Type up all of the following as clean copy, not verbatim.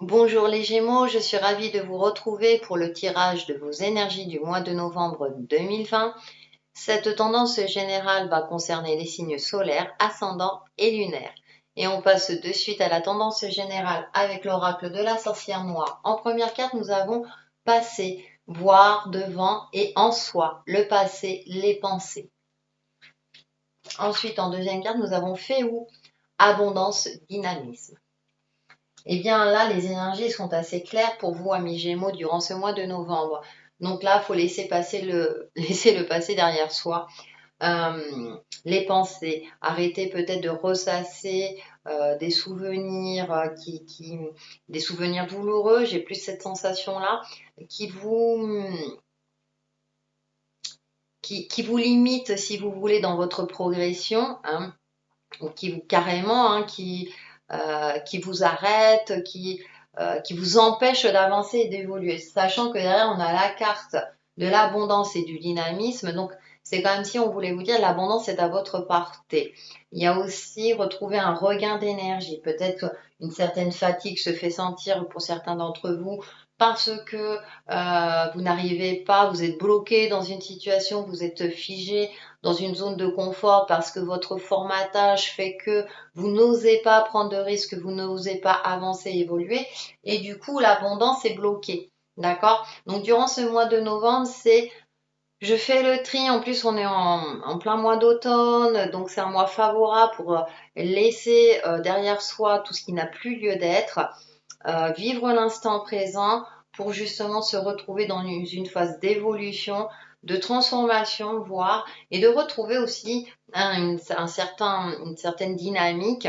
Bonjour les Gémeaux, je suis ravie de vous retrouver pour le tirage de vos énergies du mois de novembre 2020. Cette tendance générale va concerner les signes solaires, ascendants et lunaires. Et on passe de suite à la tendance générale avec l'oracle de la sorcière noire. En première carte, nous avons passé, voir, devant et en soi, le passé, les pensées. Ensuite, en deuxième carte, nous avons fait où, abondance, dynamisme. Eh bien là, les énergies sont assez claires pour vous, amis Gémeaux, durant ce mois de novembre. Donc là, il faut laisser passer laisser le passé derrière soi. Les pensées, arrêtez peut-être de ressasser des souvenirs des souvenirs douloureux. J'ai plus cette sensation-là qui vous qui vous limite, si vous voulez, dans votre progression, hein, ou qui vous carrément, hein, qui vous arrête, qui vous empêche d'avancer et d'évoluer. Sachant que derrière, on a la carte de l'abondance et du dynamisme. Donc, c'est comme si on voulait vous dire l'abondance est à votre portée. Il y a aussi retrouver un regain d'énergie. Peut-être une certaine fatigue se fait sentir pour certains d'entre vous parce que vous n'arrivez pas, vous êtes bloqué dans une situation, vous êtes figé dans une zone de confort parce que votre formatage fait que vous n'osez pas prendre de risques, vous n'osez pas avancer, évoluer, et du coup l'abondance est bloquée. D'accord? Donc durant ce mois de novembre, c'est je fais le tri, en plus on est en plein mois d'automne, donc c'est un mois favorable pour laisser derrière soi tout ce qui n'a plus lieu d'être, vivre l'instant présent pour justement se retrouver dans une phase d'évolution, de transformation, voire, et de retrouver aussi une certaine dynamique,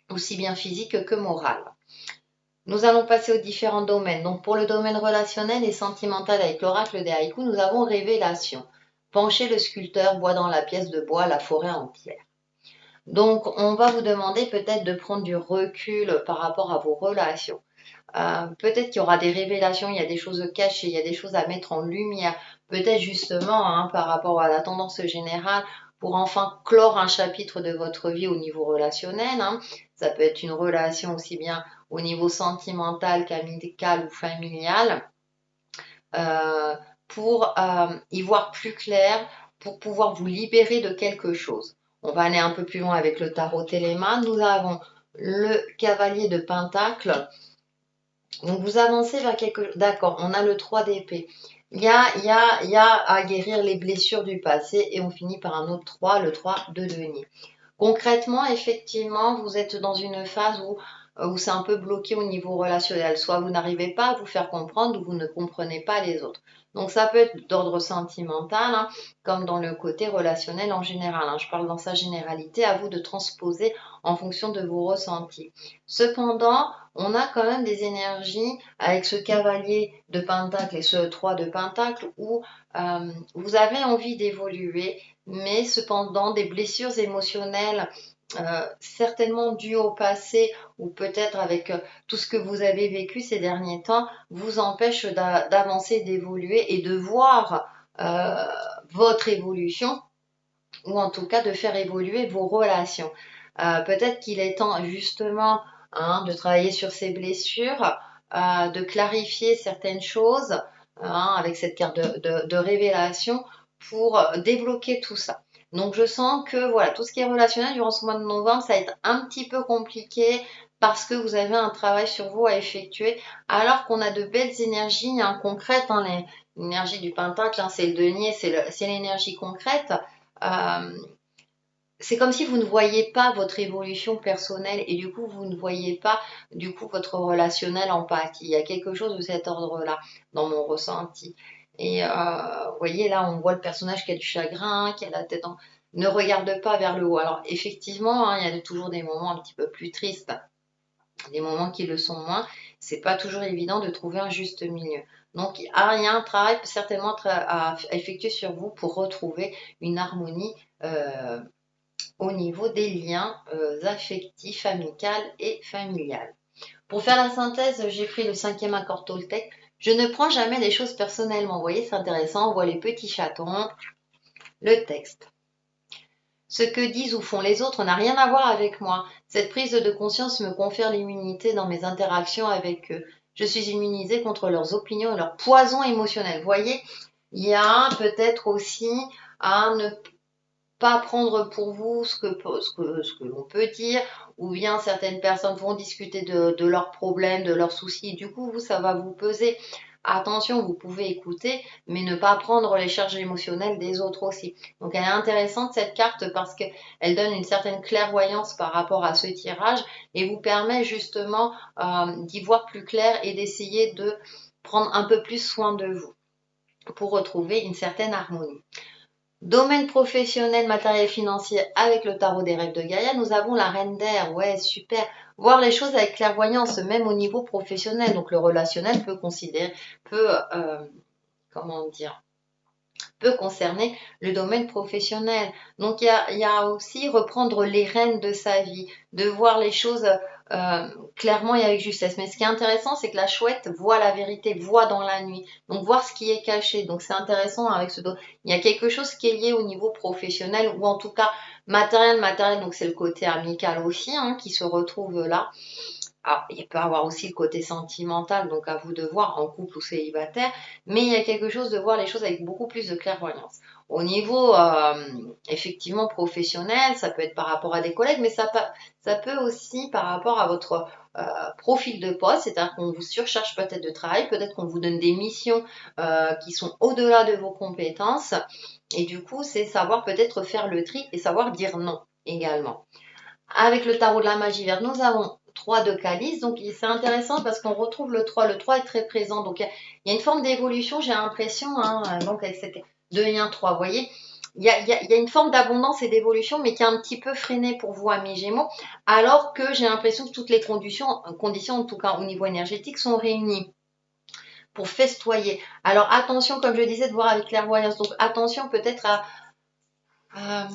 aussi bien physique que morale. Nous allons passer aux différents domaines. Donc pour le domaine relationnel et sentimental avec l'oracle des haïkus, nous avons révélation. Pencher le sculpteur, bois dans la pièce de bois, la forêt entière. Donc on va vous demander peut-être de prendre du recul par rapport à vos relations. Peut-être qu'il y aura des révélations, il y a des choses cachées, il y a des choses à mettre en lumière. Peut-être justement, hein, par rapport à la tendance générale, pour enfin clore un chapitre de votre vie au niveau relationnel. Hein. Ça peut être une relation aussi bien au niveau sentimental qu'amical ou familial. Euh, pour y voir plus clair, pour pouvoir vous libérer de quelque chose. On va aller un peu plus loin avec le tarot Téléma. Nous avons le cavalier de Pentacle. Donc vous avancez vers quelque chose. D'accord, on a le 3 d'épée. Il y a à guérir les blessures du passé et on finit par un autre 3, le 3 de denier. Concrètement, effectivement, vous êtes dans une phase où c'est un peu bloqué au niveau relationnel. Soit vous n'arrivez pas à vous faire comprendre ou vous ne comprenez pas les autres. Donc ça peut être d'ordre sentimental, hein, comme dans le côté relationnel en général. Hein. Je parle dans sa généralité, à vous de transposer en fonction de vos ressentis. Cependant, on a quand même des énergies avec ce cavalier de pentacle et ce 3 de pentacle où vous avez envie d'évoluer, mais cependant des blessures émotionnelles certainement dues au passé ou peut-être avec tout ce que vous avez vécu ces derniers temps vous empêchent d'avancer, d'évoluer et de voir euh, votre évolution ou en tout cas de faire évoluer vos relations. Peut-être qu'il est temps justement, hein, de travailler sur ces blessures, de clarifier certaines choses, hein, avec cette carte de révélation pour débloquer tout ça. Donc je sens que voilà, tout ce qui est relationnel durant ce mois de novembre, ça va être un petit peu compliqué parce que vous avez un travail sur vous à effectuer, alors qu'on a de belles énergies, hein, concrètes. Hein, l'énergie du pentacle, hein, c'est le denier, c'est l'énergie concrète. Euh, c'est comme si vous ne voyez pas votre évolution personnelle et du coup vous ne voyez pas du coup votre relationnel en pâtit. Il y a quelque chose de cet ordre-là dans mon ressenti. Et vous voyez là, on voit le personnage qui a du chagrin, qui a la tête en... Ne regarde pas vers le haut. Alors effectivement, hein, il y a toujours des moments un petit peu plus tristes, des moments qui le sont moins. C'est pas toujours évident de trouver un juste milieu. Donc il y a un travail certainement à effectuer sur vous pour retrouver une harmonie au niveau des liens affectifs, amicaux et familiales. Pour faire la synthèse, j'ai pris le cinquième accord Toltec. Je ne prends jamais les choses personnellement. Vous voyez, c'est intéressant. On voit les petits chatons. Le texte. Ce que disent ou font les autres n'a rien à voir avec moi. Cette prise de conscience me confère l'immunité dans mes interactions avec eux. Je suis immunisée contre leurs opinions et leurs poisons émotionnels. Vous voyez, il y a peut-être aussi à ne pas prendre pour vous ce que l'on peut dire, ou bien certaines personnes vont discuter de leurs problèmes, de leurs soucis. Du coup, vous, ça va vous peser. Attention, vous pouvez écouter, mais ne pas prendre les charges émotionnelles des autres aussi. Donc, elle est intéressante cette carte parce qu'elle donne une certaine clairvoyance par rapport à ce tirage et vous permet justement d'y voir plus clair et d'essayer de prendre un peu plus soin de vous pour retrouver une certaine harmonie. Domaine professionnel, matériel financier avec le tarot des rêves de Gaïa, nous avons la reine d'air. Ouais, super. Voir les choses avec clairvoyance, même au niveau professionnel. Donc le relationnel comment dire, peut concerner le domaine professionnel. Donc il y a aussi reprendre les rênes de sa vie, de voir les choses clairement et avec justesse. Mais ce qui est intéressant, c'est que la chouette voit la vérité, voit dans la nuit. Donc voir ce qui est caché. Donc c'est intéressant avec ce dos. Il y a quelque chose qui est lié au niveau professionnel ou en tout cas matériel. Donc c'est le côté amical aussi qui se retrouve là. Alors, il peut y avoir aussi le côté sentimental, donc à vous de voir en couple ou célibataire, mais il y a quelque chose de voir les choses avec beaucoup plus de clairvoyance. Au niveau effectivement professionnel, ça peut être par rapport à des collègues, mais ça peut aussi par rapport à votre profil de poste, c'est-à-dire qu'on vous surcharge peut-être de travail, peut-être qu'on vous donne des missions qui sont au-delà de vos compétences, et du coup, c'est savoir peut-être faire le tri et savoir dire non également. Avec le tarot de la magie verte, nous avons 3 de calice. Donc, c'est intéressant parce qu'on retrouve le 3. Le 3 est très présent. Donc, il y a une forme d'évolution, j'ai l'impression, donc avec cette 2 et 1, 3. Vous voyez, il y a une forme d'abondance et d'évolution, mais qui est un petit peu freinée pour vous, amis Gémeaux, alors que j'ai l'impression que toutes les conditions, en tout cas au niveau énergétique, sont réunies pour festoyer. Alors, attention, comme je disais, de voir avec clairvoyance. Donc, attention peut-être à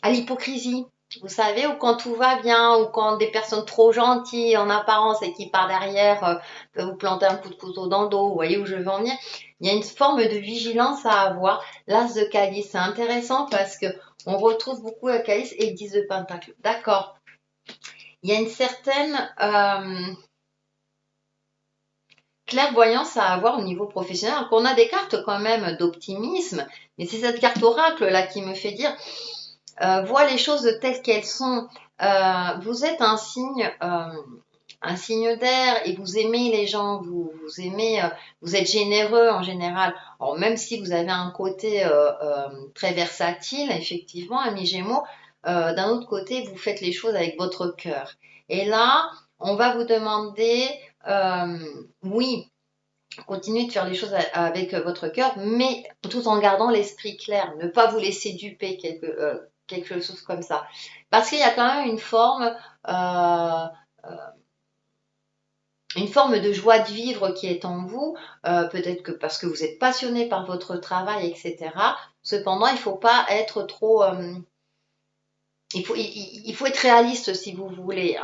l'hypocrisie. Vous savez, ou quand tout va bien, ou quand des personnes trop gentilles en apparence et qui par derrière peuvent vous planter un coup de couteau dans le dos, vous voyez où je veux en venir. Il y a une forme de vigilance à avoir. L'as de calice, c'est intéressant parce que on retrouve beaucoup le calice et le 10 de pentacle. D'accord. Il y a une certaine clairvoyance à avoir au niveau professionnel. Alors qu'on a des cartes quand même d'optimisme, mais c'est cette carte oracle là qui me fait dire vois les choses telles qu'elles sont. Vous êtes un signe d'air et vous aimez les gens, vous aimez, vous êtes généreux en général. Alors, même si vous avez un côté très versatile, effectivement, ami Gémeaux, d'un autre côté, vous faites les choses avec votre cœur. Et là, on va vous demander, oui, continuez de faire les choses avec votre cœur, mais tout en gardant l'esprit clair. Ne pas vous laisser duper quelque chose comme ça. Parce qu'il y a quand même une forme de joie de vivre qui est en vous, peut-être que parce que vous êtes passionné par votre travail, etc. Cependant, il ne faut pas être trop... il faut être réaliste si vous voulez.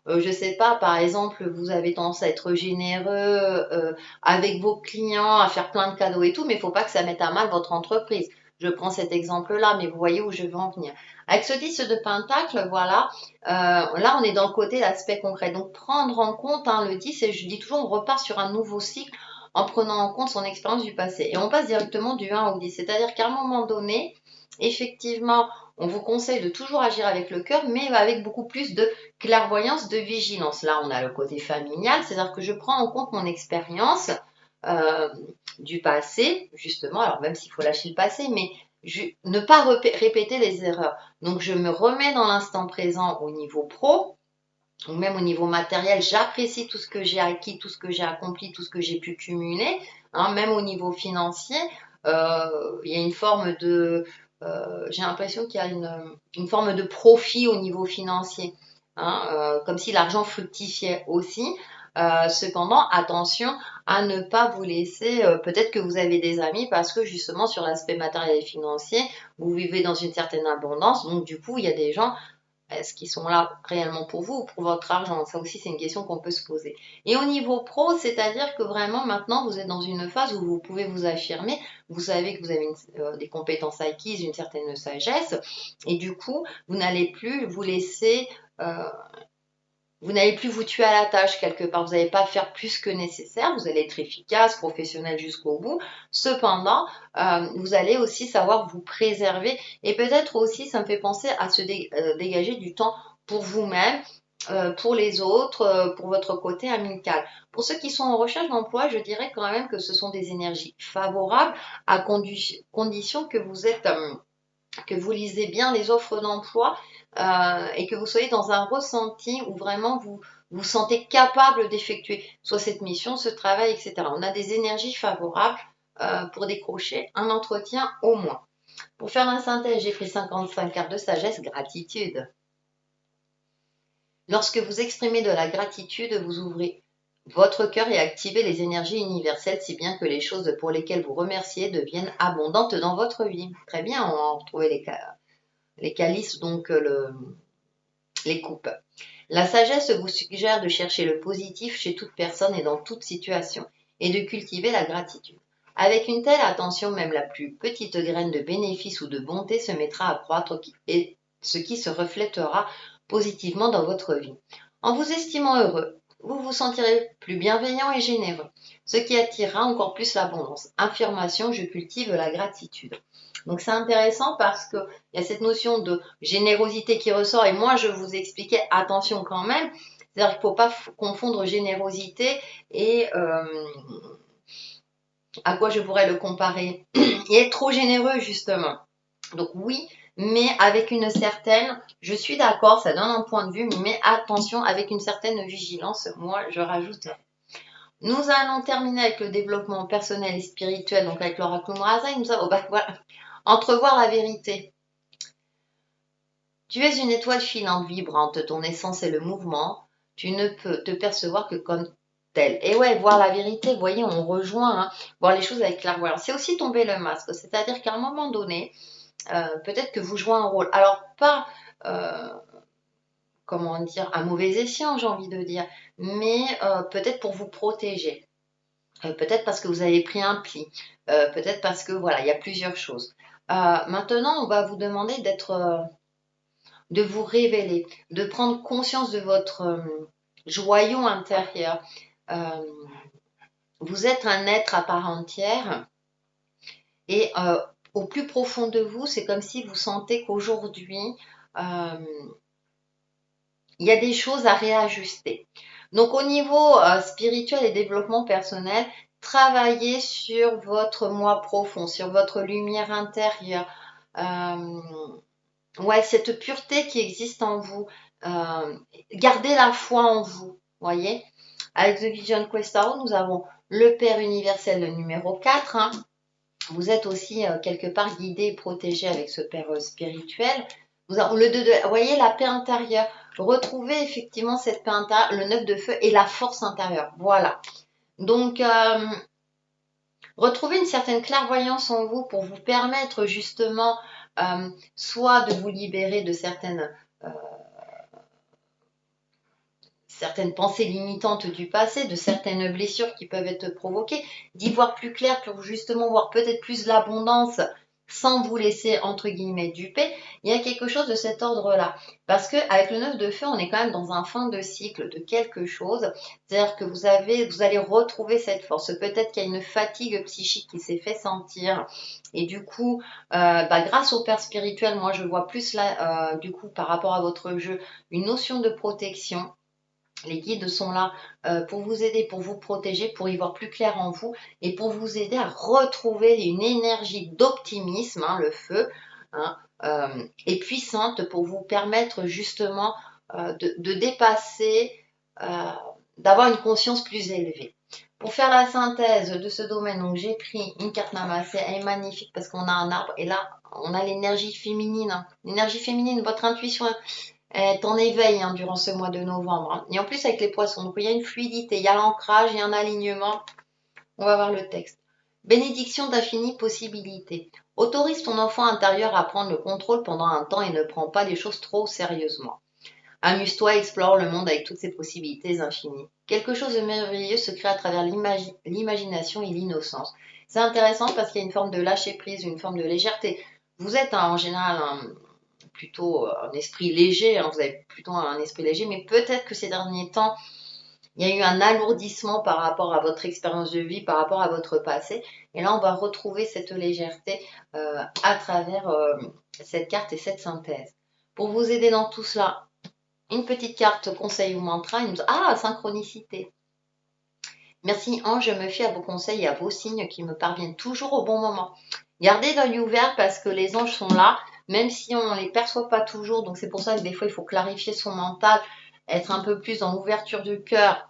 Je ne sais pas, par exemple, vous avez tendance à être généreux avec vos clients, à faire plein de cadeaux et tout, mais il ne faut pas que ça mette à mal votre entreprise. Je prends cet exemple-là, mais vous voyez où je veux en venir. Avec ce 10 de pentacle, voilà, là on est dans le côté l'aspect concret. Donc prendre en compte le 10, et je dis toujours, on repart sur un nouveau cycle en prenant en compte son expérience du passé. Et on passe directement du 1 au 10. C'est-à-dire qu'à un moment donné, effectivement, on vous conseille de toujours agir avec le cœur, mais avec beaucoup plus de clairvoyance, de vigilance. Là, on a le côté familial, c'est-à-dire que je prends en compte mon expérience du passé, justement, alors même s'il faut lâcher le passé, mais ne pas répéter les erreurs. Donc, je me remets dans l'instant présent au niveau pro, ou même au niveau matériel, j'apprécie tout ce que j'ai acquis, tout ce que j'ai accompli, tout ce que j'ai pu cumuler, même au niveau financier, il y a une forme de... j'ai l'impression qu'il y a une forme de profit au niveau financier, comme si l'argent fructifiait aussi. Cependant, attention à ne pas vous laisser, peut-être que vous avez des amis parce que justement sur l'aspect matériel et financier, vous vivez dans une certaine abondance, donc du coup il y a des gens est-ce qu'ils sont là réellement pour vous ou pour votre argent? Ça aussi, c'est une question qu'on peut se poser. Et au niveau pro, c'est-à-dire que vraiment maintenant, vous êtes dans une phase où vous pouvez vous affirmer. Vous savez que vous avez des compétences acquises, une certaine sagesse. Et du coup, vous n'allez plus vous laisser... vous n'allez plus vous tuer à la tâche quelque part, vous n'allez pas faire plus que nécessaire, vous allez être efficace, professionnel jusqu'au bout. Cependant, vous allez aussi savoir vous préserver et peut-être aussi, ça me fait penser à se dégager du temps pour vous-même, pour les autres, pour votre côté amical. Pour ceux qui sont en recherche d'emploi, je dirais quand même que ce sont des énergies favorables à condition que vous êtes... que vous lisez bien les offres d'emploi et que vous soyez dans un ressenti où vraiment vous vous sentez capable d'effectuer soit cette mission, ce travail, etc. On a des énergies favorables pour décrocher un entretien au moins. Pour faire la synthèse, j'ai pris 55 cartes de sagesse, gratitude. Lorsque vous exprimez de la gratitude, vous ouvrez votre cœur et activez les énergies universelles, si bien que les choses pour lesquelles vous remerciez deviennent abondantes dans votre vie. Très bien, on va retrouver les calices, donc les coupes. La sagesse vous suggère de chercher le positif chez toute personne et dans toute situation, et de cultiver la gratitude. Avec une telle attention, même la plus petite graine de bénéfice ou de bonté se mettra à croître et ce qui se reflètera positivement dans votre vie. En vous estimant heureux, vous vous sentirez plus bienveillant et généreux, ce qui attirera encore plus l'abondance. Affirmation, je cultive la gratitude. Donc c'est intéressant parce qu'il y a cette notion de générosité qui ressort et moi je vous expliquais attention quand même, c'est-à-dire qu'il ne faut pas confondre générosité et à quoi je pourrais le comparer et être trop généreux justement. Donc oui, mais avec une certaine, je suis d'accord, ça donne un point de vue, mais attention avec une certaine vigilance, moi je rajoute. Nous allons terminer avec le développement personnel et spirituel, donc avec l'oracle Morazaï, nous avons voilà, entrevoir la vérité. Tu es une étoile filante, vibrante, ton essence est le mouvement, tu ne peux te percevoir que comme tel. Et ouais, voir la vérité, vous voyez, on rejoint, voir les choses avec clairvoyance. C'est aussi tomber le masque, c'est-à-dire qu'à un moment donné, peut-être que vous jouez un rôle. Alors, pas, comment dire, un mauvais escient, j'ai envie de dire, mais peut-être pour vous protéger. Peut-être parce que vous avez pris un pli. Peut-être parce que, voilà, il y a plusieurs choses. Maintenant, on va vous demander de vous révéler, de prendre conscience de votre joyau intérieur. Vous êtes un être à part entière et au plus profond de vous, c'est comme si vous sentez qu'aujourd'hui, il y a des choses à réajuster. Donc au niveau spirituel et développement personnel, travaillez sur votre moi profond, sur votre lumière intérieure. Ouais, cette pureté qui existe en vous. Gardez la foi en vous, voyez. Avec The Vision Quest Tarot, nous avons le Père universel, le numéro 4. Vous êtes aussi quelque part guidé et protégé avec ce Père spirituel. Nous avons le 2 de... Vous voyez, la paix intérieure. Retrouvez effectivement cette paix intérieure, le 9 de feu et la force intérieure. Voilà. Donc, retrouvez une certaine clairvoyance en vous pour vous permettre justement soit de vous libérer de certaines pensées limitantes du passé, de certaines blessures qui peuvent être provoquées, d'y voir plus clair pour justement voir peut-être plus l'abondance sans vous laisser entre guillemets duper. Il y a quelque chose de cet ordre-là. Parce qu'avec le 9 de feu, on est quand même dans un fin de cycle de quelque chose. C'est-à-dire que vous allez retrouver cette force. Peut-être qu'il y a une fatigue psychique qui s'est fait sentir. Et du coup, grâce au père spirituel, moi je vois plus là, du coup, par rapport à votre jeu, une notion de protection. Les guides sont là pour vous aider, pour vous protéger, pour y voir plus clair en vous et pour vous aider à retrouver une énergie d'optimisme, le feu, est puissante pour vous permettre justement de dépasser, d'avoir une conscience plus élevée. Pour faire la synthèse de ce domaine, donc j'ai pris une carte Namassé, elle est magnifique parce qu'on a un arbre et là on a l'énergie féminine. L'énergie féminine, votre intuition est en éveil durant ce mois de novembre. Et en plus avec les poissons, donc il y a une fluidité, il y a l'ancrage, il y a un alignement. On va voir le texte. Bénédiction d'infinies possibilités. Autorise ton enfant intérieur à prendre le contrôle pendant un temps et ne prends pas les choses trop sérieusement. Amuse-toi, explore le monde avec toutes ses possibilités infinies. Quelque chose de merveilleux se crée à travers l'imagination et l'innocence. C'est intéressant parce qu'il y a une forme de lâcher prise, une forme de légèreté. Vous êtes en général plutôt un esprit léger, vous avez plutôt un esprit léger, mais peut-être que ces derniers temps, il y a eu un alourdissement par rapport à votre expérience de vie, par rapport à votre passé. Et là, on va retrouver cette légèreté à travers cette carte et cette synthèse. Pour vous aider dans tout cela, une petite carte conseil ou mantra. Ah, synchronicité. Merci ange, je me fie à vos conseils et à vos signes qui me parviennent toujours au bon moment. Gardez l'œil ouvert parce que les anges sont là, même si on ne les perçoit pas toujours. Donc c'est pour ça que des fois, il faut clarifier son mental, être un peu plus dans l'ouverture du cœur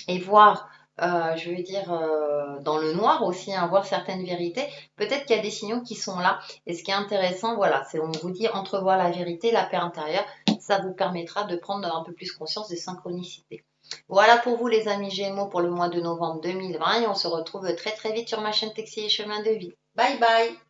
et voir, je veux dire, dans le noir aussi, voir certaines vérités. Peut-être qu'il y a des signaux qui sont là. Et ce qui est intéressant, voilà, c'est on vous dit entrevoir la vérité, la paix intérieure. Ça vous permettra de prendre un peu plus conscience des synchronicités. Voilà pour vous les amis Gémeaux pour le mois de novembre 2020 et on se retrouve très très vite sur ma chaîne Textile et Chemin de Vie. Bye bye.